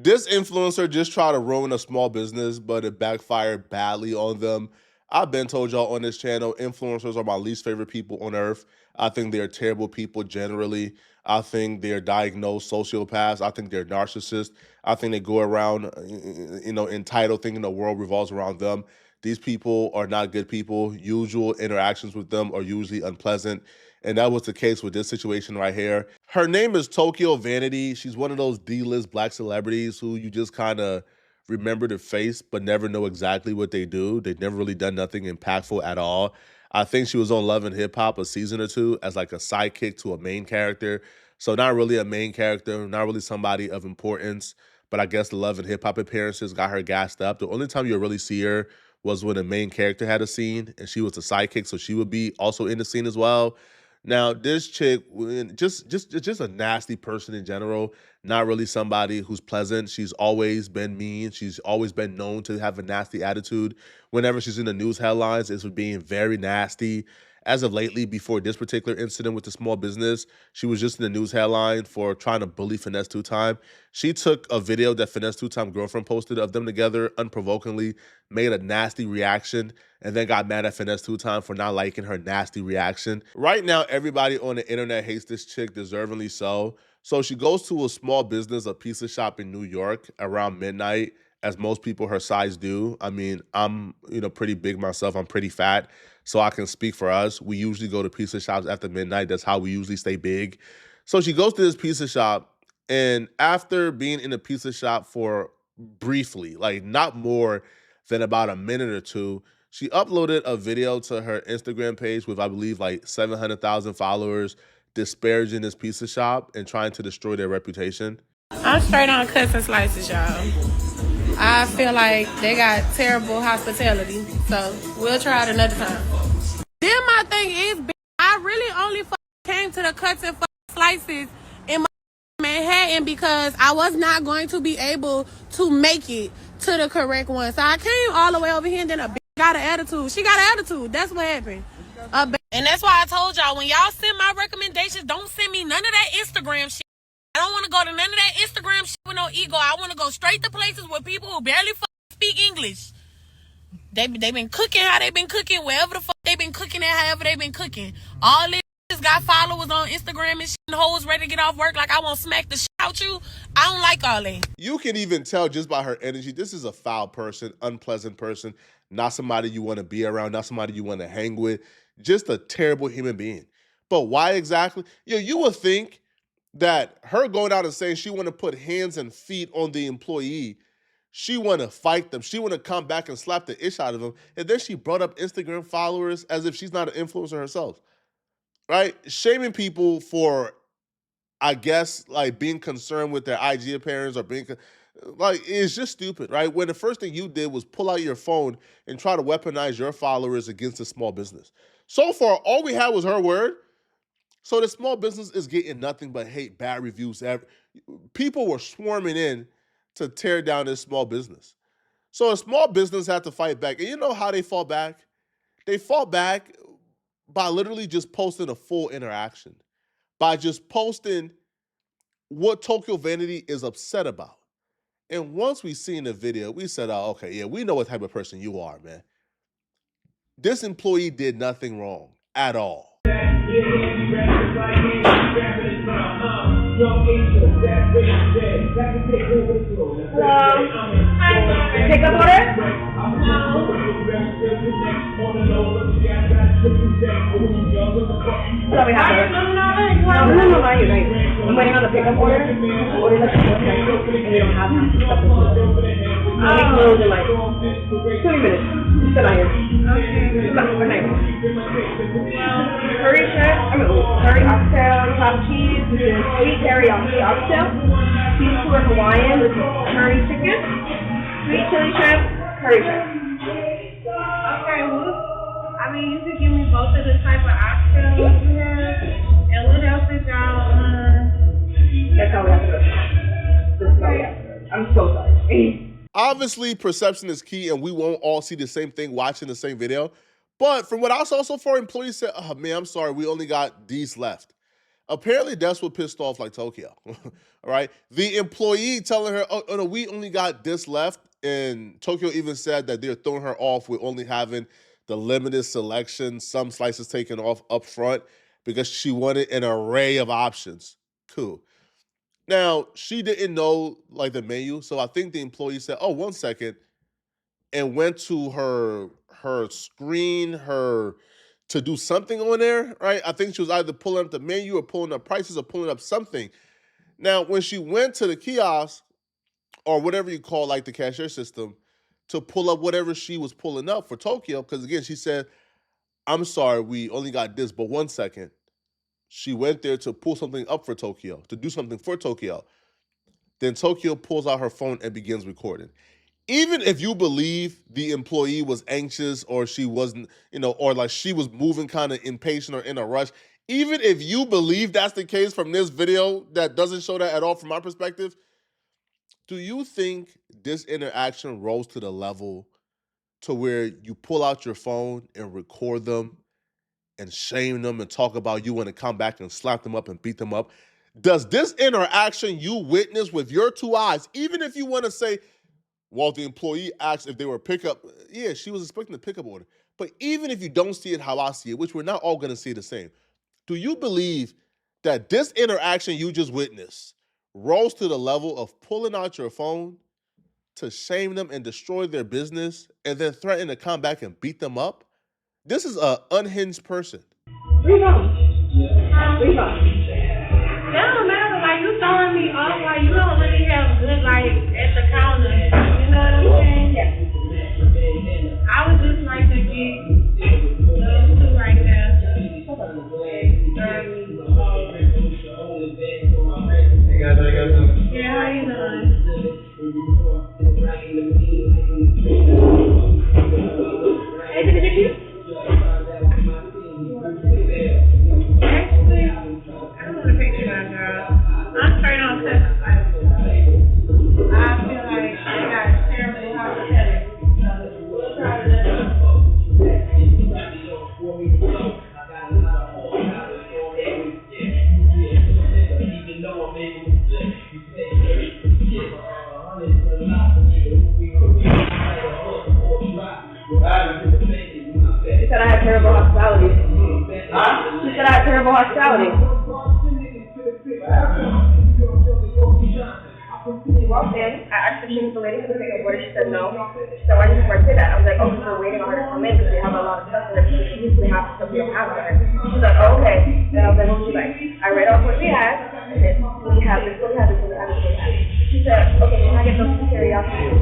This influencer just tried to ruin a small business, but it backfired badly on them. I've been told y'all on this channel, influencers are my least favorite people on earth. I think they're terrible people generally. I think they're diagnosed sociopaths. I think they're narcissists. I think they go around, entitled, thinking the world revolves around them. These people are not good people. Usual interactions with them are usually unpleasant. And that was the case with this situation right here. Her name is Tokyo Vanity. She's one of those D-list black celebrities who you just kind of remember their face but never know exactly what they do. They've never really done nothing impactful at all. I think she was on Love and Hip Hop a season or two as like a sidekick to a main character. So not really a main character, not really somebody of importance. But I guess the Love and Hip Hop appearances got her gassed up. The only time you'll really see her was when a main character had a scene and she was a sidekick, so she would be also in the scene as well. Now, this chick, just a nasty person in general, not really somebody who's pleasant. She's always been mean. She's always been known to have a nasty attitude. Whenever she's in the news headlines, it's for being very nasty. As of lately, before this particular incident with the small business, she was just in the news headline for trying to bully Finesse Two Time. She took a video that Finesse Two Time girlfriend posted of them together unprovokingly, made a nasty reaction, and then got mad at Finesse Two Time for not liking her nasty reaction. Right now, everybody on the internet hates this chick, deservingly so. So she goes to a small business, a pizza shop in New York around midnight, as most people her size do. I mean, I'm, pretty big myself. I'm pretty fat, so I can speak for us. We usually go to pizza shops after midnight. That's how we usually stay big. So she goes to this pizza shop, and after being in the pizza shop for briefly, like not more than about a minute or two, she uploaded a video to her Instagram page with, I believe, like 700,000 followers, disparaging this pizza shop and trying to destroy their reputation. I'm straight on cussing slices, y'all. I feel like they got terrible hospitality, so we'll try it another time. Then my thing is, I really only came to the cuts and slices in Manhattan because I was not going to be able to make it to the correct one. So I came all the way over here, and then a bitch got an attitude. She got an attitude. That's what happened. And that's why I told y'all, when y'all send my recommendations, don't send me none of that Instagram shit. I don't want to go to none of that Instagram shit with no ego. I want to go straight to places where people who barely speak English. They been cooking how they been cooking, wherever the fuck they been cooking at, however they been cooking. All this got followers on Instagram and shit, and hoes ready to get off work like I want to smack the shit out you. I don't like all that. You can even tell just by her energy, this is a foul person, unpleasant person, not somebody you want to be around, not somebody you want to hang with, just a terrible human being. But why exactly? You would think that her going out and saying she want to put hands and feet on the employee, she want to fight them, she want to come back and slap the ish out of them, and then she brought up Instagram followers as if she's not an influencer herself, right? Shaming people for, I guess, like being concerned with their IG appearance or being like, it's just stupid, right? When the first thing you did was pull out your phone and try to weaponize your followers against a small business. So far, all we had was her word. So the small business is getting nothing but hate, bad reviews. People were swarming in to tear down this small business. So a small business had to fight back. And you know how they fought back? They fought back by literally just posting a full interaction, by just posting what Tokyo Vanity is upset about. And once we seen the video, we said, oh, okay, yeah, we know what type of person you are, man. This employee did nothing wrong at all. Hello. Pick up order? So we have it. No, I'm waiting on the pickup order. Order the pickup and you don't have stuff to we close in like 20 minutes. Just sit out here. Okay. Good night. Curry chef, curry oxtail, top cheese, this is sweet teriyaki oxtail, cheese for Hawaiian, this is curry chicken, sweet chili shrimp, curry shrimp. Okay, well, I mean, you could give me both of the type of oxtail you have, and what else is y'all, That's how we have to go. This is how we have to go. I'm so sorry. Obviously, perception is key, and we won't all see the same thing watching the same video. But from what I saw so far, employees said, oh, man, I'm sorry, we only got these left. Apparently, that's what pissed off like Tokyo. All right. The employee telling her, oh, no, we only got this left. And Tokyo even said that they're throwing her off with only having the limited selection, some slices taken off up front because she wanted an array of options. Cool. Now, she didn't know like the menu. So I think the employee said, oh, 1 second, and went to her screen, her to do something on there, right? I think she was either pulling up the menu or pulling up prices or pulling up something. Now, when she went to the kiosk or whatever you call like the cashier system to pull up whatever she was pulling up for Tokyo, because again, she said, I'm sorry, we only got this, but 1 second. She went there to pull something up for Tokyo, to do something for Tokyo. Then Tokyo pulls out her phone and begins recording. Even if you believe the employee was anxious or she wasn't, or like she was moving kind of impatient or in a rush, even if you believe that's the case from this video that doesn't show that at all from my perspective, do you think this interaction rose to the level to where you pull out your phone and record them and shame them and talk about you want to come back and slap them up and beat them up? Does this interaction you witness with your two eyes, even if you want to say, well, the employee asked if they were pickup. Yeah, she was expecting the pickup order. But even if you don't see it how I see it, which we're not all going to see the same, do you believe that this interaction you just witnessed rose to the level of pulling out your phone to shame them and destroy their business and then threaten to come back and beat them up? This is an unhinged person. Where you going? Where you going? That don't matter. Like, you throwing me off. Like, you don't really have good, like, at the counter. You know what I'm saying? Yeah. I would just like to get those two right there. Yeah, how you doing? Hey, did you get Actually, I don't want to pick you up, girl. I'm straight on test. I feel like they got terrible hospitality. So we'll try to let them. She said I had terrible hospitality. She said I had terrible hospitality. She walked in. I asked if she was the lady for the pickup order. She said no. She said, why did you say that? I was like, oh, because we're waiting on her to come in because we have a lot of stuff in there. She usually has stuff we don't have in there. She's like, oh, okay. Then I was like, what would you like? I read off what we had. And then we have this, we have this, we have this, we have this. She said, okay, can I get those two teriyaki?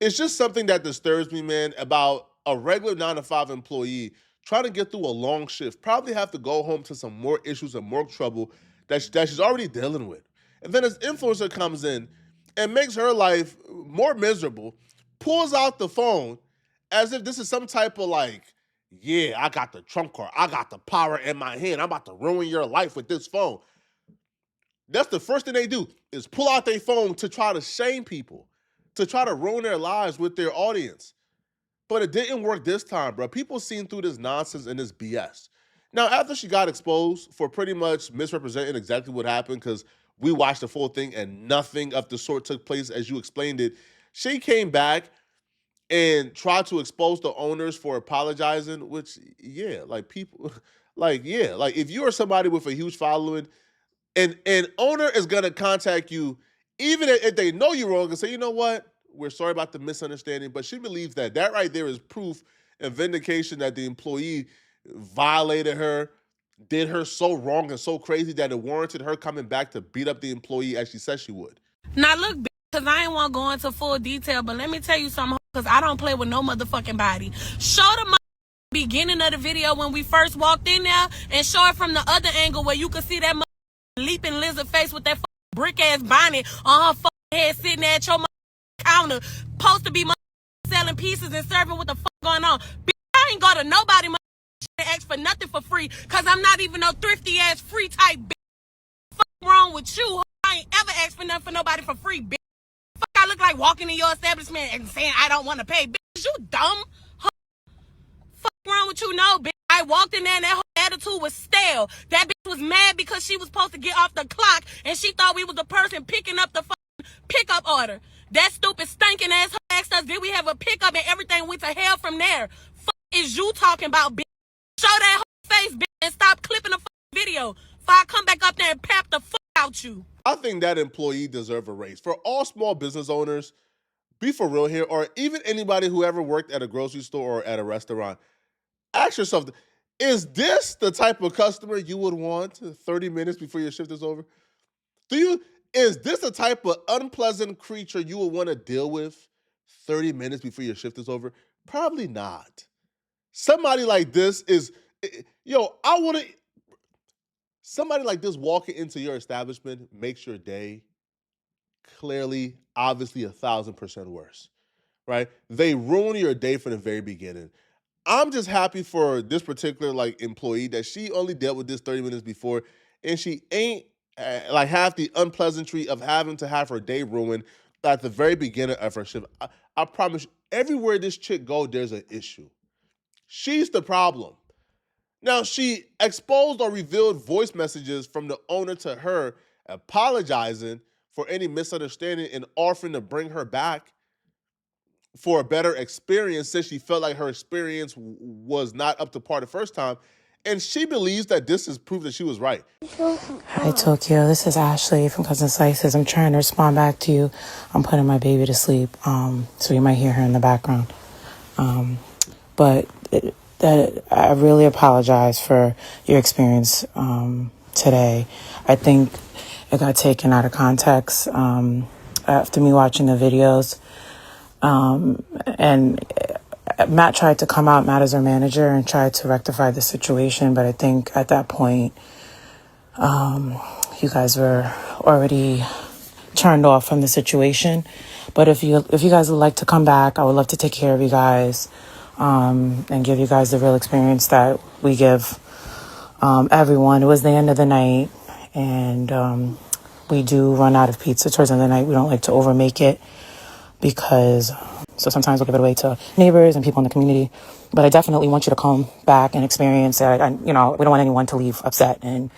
It's just something that disturbs me, man, about a regular 9 to 5 employee trying to get through a long shift, probably have to go home to some more issues and more trouble that she's already dealing with. And then this influencer comes in and makes her life more miserable, pulls out the phone as if this is some type of like, yeah, I got the trump card. I got the power in my hand. I'm about to ruin your life with this phone. That's the first thing they do is pull out their phone to try to shame people, to try to ruin their lives with their audience. But it didn't work this time, bro. People seen through this nonsense and this BS. Now, after she got exposed for pretty much misrepresenting exactly what happened, because we watched the full thing and nothing of the sort took place as you explained it, she came back and tried to expose the owners for apologizing, which, yeah, like people, like, yeah, like if you are somebody with a huge following, and an owner is going to contact you, even if they know you're wrong, and say, you know what, we're sorry about the misunderstanding, but she believes that that right there is proof and vindication that the employee violated her, did her so wrong and so crazy that it warranted her coming back to beat up the employee as she said she would. Now look, because I ain't want to go into full detail, but let me tell you something, because I don't play with no motherfucking body. Show the beginning of the video when we first walked in there, and show it from the other angle where you could see that leaping lizard face with that brick ass bonnet on her head, sitting there at your counter, supposed to be selling pieces and serving what the fuck going on. I ain't go to nobody ask for nothing for free, cause I'm not even no thrifty ass free type bitch. Fuck wrong with you? I ain't ever asked for nothing for nobody for free, bitch. Fuck I look like walking in your establishment and saying I don't want to pay, bitch. You dumb? Fuck wrong with you? No, bitch. I walked in there and that whole attitude was stale. That bitch was mad because she was supposed to get off the clock and she thought we was the person picking up the pickup order. That stupid stinking ass asked us, did we have a pickup, and everything went to hell from there. Fuck is you talking about, bitch? Show that whole face, bitch, and stop clipping the video. Before I come back up there and pap the fuck out you. I think that employee deserves a raise. For all small business owners, be for real here, or even anybody who ever worked at a grocery store or at a restaurant, ask yourself, is this the type of customer you would want 30 minutes before your shift is over? Is this the type of unpleasant creature you would want to deal with 30 minutes before your shift is over? Probably not. Somebody like this is, somebody like this walking into your establishment makes your day clearly, obviously 1,000% worse, right? They ruin your day from the very beginning. I'm just happy for this particular employee that she only dealt with this 30 minutes before, and she ain't have the unpleasantry of having to have her day ruined at the very beginning of her shift. I promise you, everywhere this chick goes, there's an issue. She's the problem. Now, she exposed or revealed voice messages from the owner to her, apologizing for any misunderstanding and offering to bring her back for a better experience, since she felt like her experience was not up to par the first time. And she believes that this is proof that she was right. Hi, Tokyo. This is Ashley from Cousin Slices. I'm trying to respond back to you. I'm putting my baby to sleep, so you might hear her in the background. But I really apologize for your experience today. I think it got taken out of context after me watching the videos. And Matt tried to come out, Matt is our manager, and tried to rectify the situation. But I think at that point, you guys were already turned off from the situation. But if you guys would like to come back, I would love to take care of you guys, and give you guys the real experience that we give everyone. It was the end of the night, and we do run out of pizza towards the end of the night. We don't like to overmake it, because so sometimes we'll give it away to neighbors and people in the community. But I definitely want you to come back and experience it. We don't want anyone to leave upset and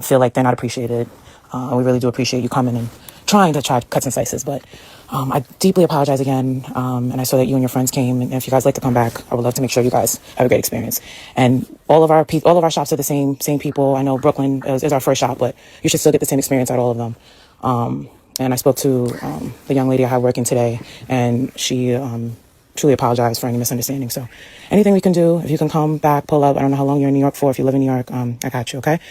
feel like they're not appreciated. We really do appreciate you coming and trying to try cuts and slices. But I deeply apologize again. And I saw that you and your friends came. And if you guys like to come back, I would love to make sure you guys have a great experience. And all of our shops are the same people. I know Brooklyn is our first shop, but you should still get the same experience at all of them. And I spoke to the young lady I had working today, and she truly apologized for any misunderstanding. So anything we can do, if you can come back, pull up. I don't know how long you're in New York for. If you live in New York, I got you, okay?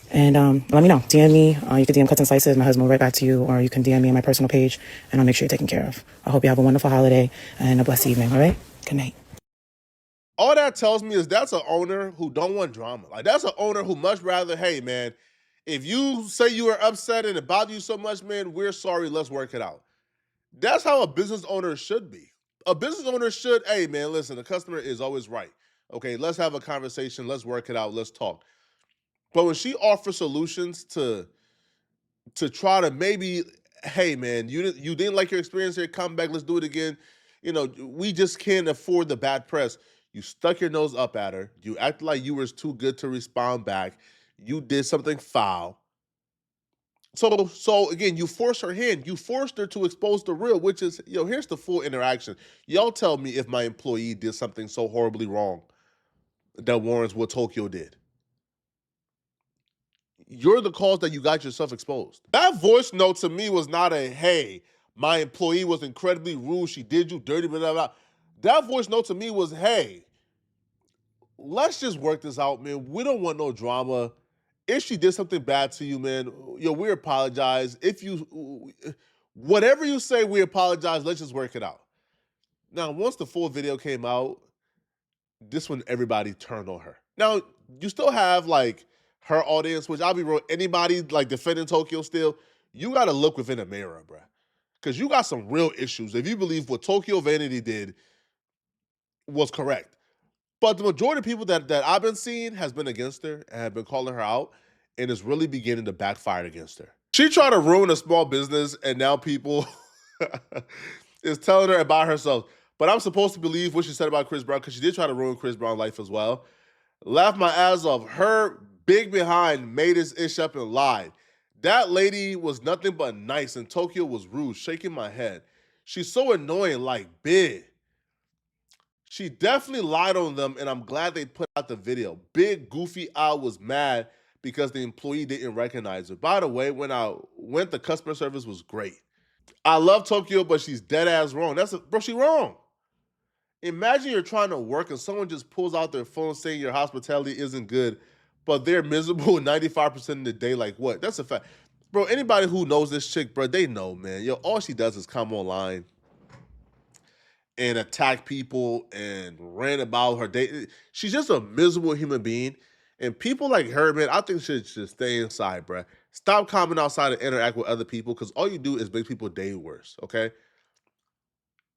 And let me know. DM me. You can DM Cuts and Slices. My husband will write back to you, or you can DM me on my personal page, and I'll make sure you're taken care of. I hope you have a wonderful holiday and a blessed evening, all right? Good night. All that tells me is that's an owner who don't want drama. Like, that's an owner who much rather, hey, man, if you say you are upset and it bothers you so much, man, we're sorry, let's work it out. That's how a business owner should be. A business owner should, hey, man, listen, the customer is always right. Okay, let's have a conversation, let's work it out, let's talk. But when she offers solutions to try to maybe, hey, man, you didn't like your experience here, come back, let's do it again. We just can't afford the bad press. You stuck your nose up at her. You acted like you were too good to respond back. You did something foul. So again, you forced her hand. You forced her to expose the real, which is, here's the full interaction. Y'all tell me if my employee did something so horribly wrong that warrants what Tokyo did. You're the cause that you got yourself exposed. That voice note to me was not a, hey, my employee was incredibly rude, she did you dirty, blah, blah, blah. That voice note to me was, hey, let's just work this out, man. We don't want no drama. If she did something bad to you, man, we apologize. Whatever you say, we apologize. Let's just work it out. Now, once the full video came out, this one, everybody turned on her. Now, you still have her audience, which I'll be real, anybody defending Tokyo still, you got to look within a mirror, bruh. Because you got some real issues if you believe what Tokyo Vanity did was correct. But the majority of people that I've been seeing has been against her and have been calling her out, and is really beginning to backfire against her. She tried to ruin a small business, and now people is telling her about herself. But I'm supposed to believe what she said about Chris Brown, because she did try to ruin Chris Brown's life as well. Laughed my ass off. Her big behind made this ish up and lied. That lady was nothing but nice, and Tokyo was rude, shaking my head. She's so annoying, like big. She definitely lied on them, and I'm glad they put out the video. Big Goofy Al was mad because the employee didn't recognize her. By the way, when I went, the customer service was great. I love Tokyo, but she's dead ass wrong. Bro, she wrong. Imagine you're trying to work and someone just pulls out their phone saying your hospitality isn't good, but they're miserable 95% of the day. Like what? That's a fact. Bro, anybody who knows this chick, bro, they know, man. Yo, all she does is come online and attack people and rant about her day. She's just a miserable human being. And people like her, man, I think should just stay inside, bro. Stop coming outside and interact with other people, because all you do is make people day worse, okay?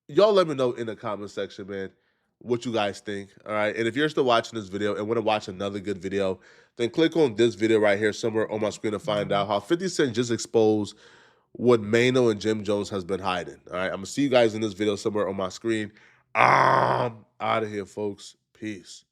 Y'all let me know in the comment section, man, what you guys think, all right? And if you're still watching this video and want to watch another good video, then click on this video right here somewhere on my screen to find out how 50 Cent just exposed what Mano and Jim Jones has been hiding. All right, I'm gonna see you guys in this video somewhere on my screen. I'm out of here, folks. Peace.